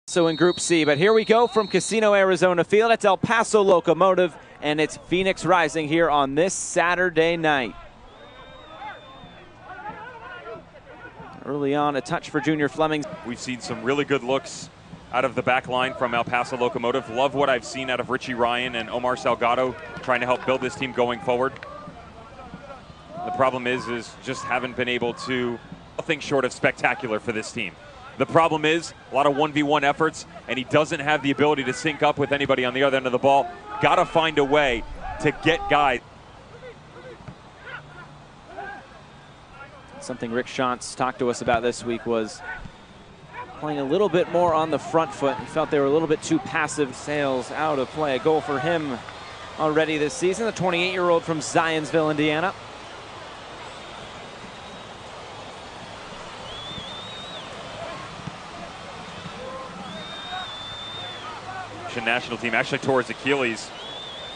So in Group C, but here we go from Casino Arizona Field. It's El Paso Locomotive, and it's Phoenix Rising here on this Saturday night. Early on, a touch for Junior Fleming. We've seen some really good looks out of the back line from El Paso Locomotive. Love what I've seen out of Richie Ryan and Omar Salgado trying to help build this team going forward. The problem is just haven't been able to, nothing short of spectacular for this team. The problem is a lot of 1v1 efforts, and he doesn't have the ability to sync up with anybody on the other end of the ball. Got to find a way to get guys. Something Rick Shantz talked to us about this week was playing a little bit more on the front foot. He felt they were a little bit too passive. Sales out of play. A goal for him already this season. The 28-year-old from Zionsville, Indiana. National team actually tore his Achilles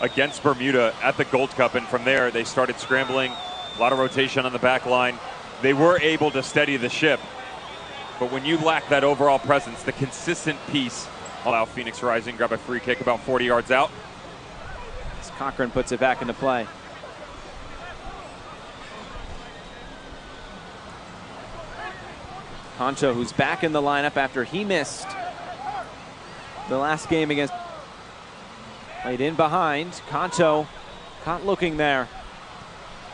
against Bermuda at the Gold Cup, and from there they started scrambling. A lot of rotation on the back line. They were able to steady the ship, but when you lack that overall presence, the consistent piece, allow Phoenix Rising grab a free kick about 40 yards out. As Cochran puts it back into play. Concho, who's back in the lineup after he missed the last game against, played in behind. Conto caught looking there.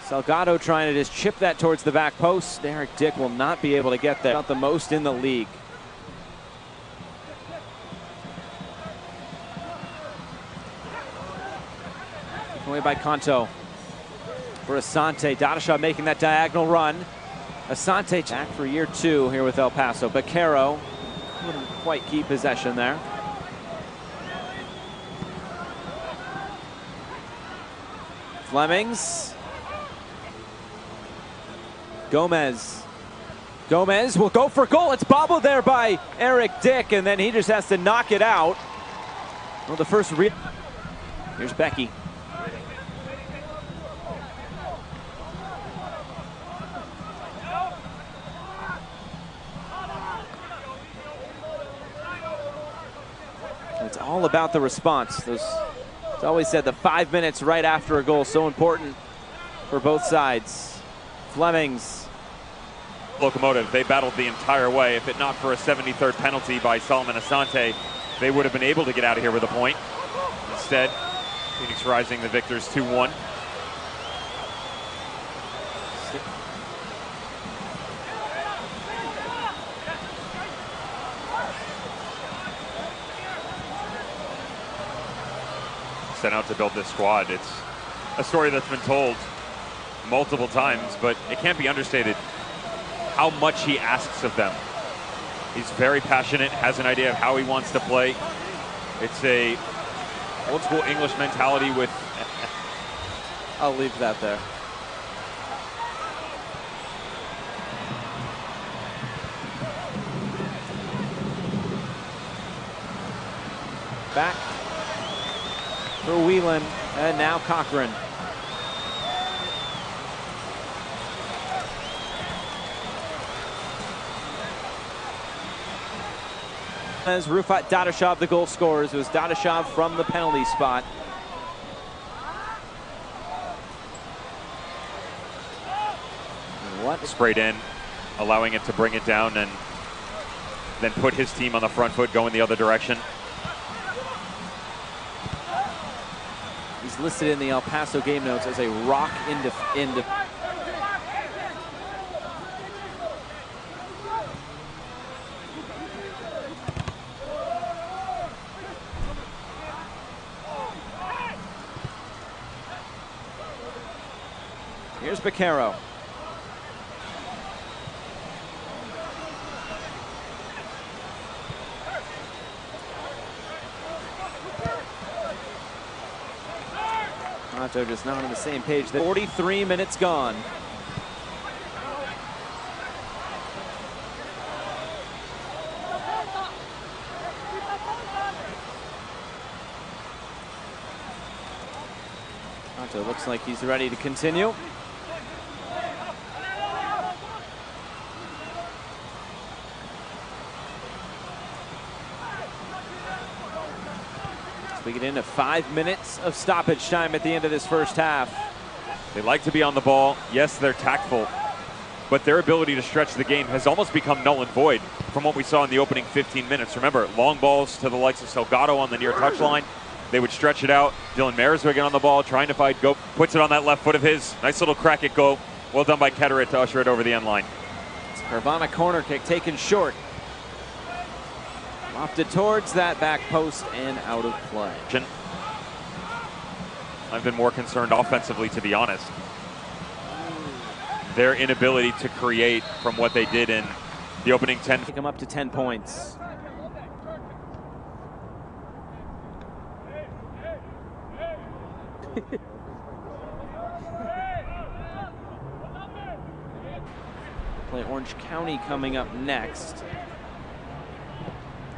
Salgado trying to just chip that towards the back post. Derek Dick will not be able to get there. Not the most in the league. Taken away by Conto. For Asante. Dadashaw making that diagonal run. Asante back for year 2 here with El Paso. Baquero couldn't quite keep possession there. Flemings. Gomez. Gomez will go for goal. It's bobbled there by Eric Dick, and then he just has to knock it out. Well, the first here's Becky. It's all about the response. It's always said the 5 minutes right after a goal, so important for both sides. Flemings. Locomotive, they battled the entire way. If it not for a 73rd penalty by Solomon Asante, they would have been able to get out of here with a point. Instead, Phoenix Rising the victors 2-1. Set out to build this squad. It's a story that's been told multiple times, but it can't be understated how much he asks of them. He's very passionate, has an idea of how he wants to play. It's a old school English mentality with I'll leave that there. Back for Whelan, and now Cochran. As Rufat Dadashaw, the goal scorers, it was Dadashaw from the penalty spot. What? Sprayed in, allowing it to bring it down and then put his team on the front foot going the other direction. He's listed in the El Paso game notes as a rock into. Here's Baquero. Conto just not on the same page. 43 minutes gone. Conto looks like he's ready to continue. We get into 5 minutes of stoppage time at the end of this first half. They like to be on the ball. Yes, they're tactful, but their ability to stretch the game has almost become null and void from what we saw in the opening 15 minutes. Remember, long balls to the likes of Salgado on the near touchline. They would stretch it out. Dylan Meyerswig on the ball, trying to fight Go. Puts it on that left foot of his. Nice little crack at Go. Well done by Ketterer to usher it over the end line. Carvana corner kick taken short. Lofted towards that back post and out of play. I've been more concerned offensively, to be honest. Their inability to create from what they did in the opening 10. Take them up to 10 points. Play Orange County coming up next.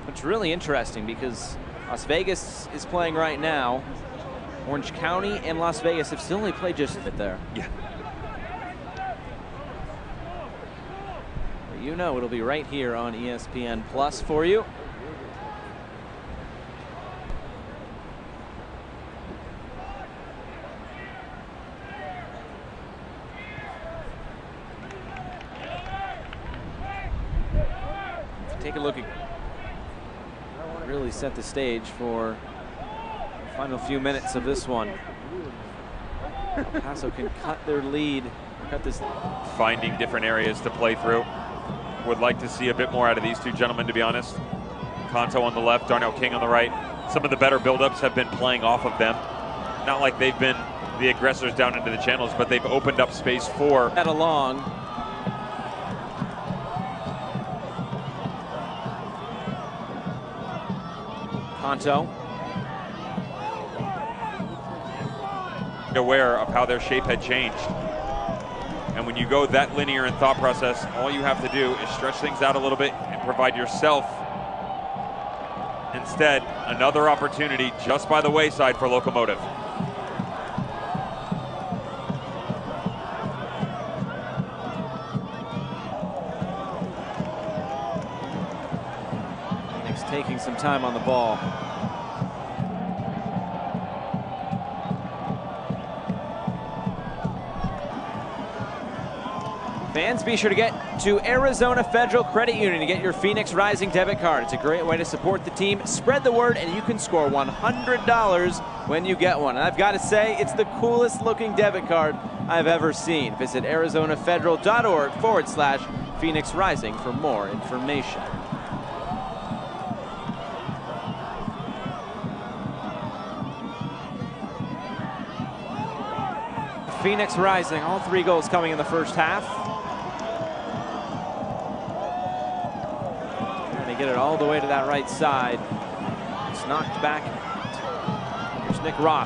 It's really interesting because Las Vegas is playing right now. Orange County and Las Vegas have still only played just a bit there. Yeah. But you know it'll be right here on ESPN Plus for you. Take a look at, really set the stage for the final few minutes of this one. El Paso can cut their lead, cut this. Finding different areas to play through. Would like to see a bit more out of these two gentlemen, to be honest. Konto on the left, Darnell King on the right. Some of the better buildups have been playing off of them. Not like they've been the aggressors down into the channels, but they've opened up space for. That along. Konto. Aware of how their shape had changed. And when you go that linear in thought process, all you have to do is stretch things out a little bit and provide yourself instead another opportunity just by the wayside for Locomotive. Taking some time on the ball. Fans, be sure to get to Arizona Federal Credit Union to get your Phoenix Rising debit card. It's a great way to support the team. Spread the word and you can score $100 when you get one. And I've got to say, it's the coolest looking debit card I've ever seen. Visit arizonafederal.org/Phoenix Rising for more information. Phoenix Rising, all 3 goals coming in the first half. And they get it all the way to that right side. It's knocked back. Here's Nick Ross.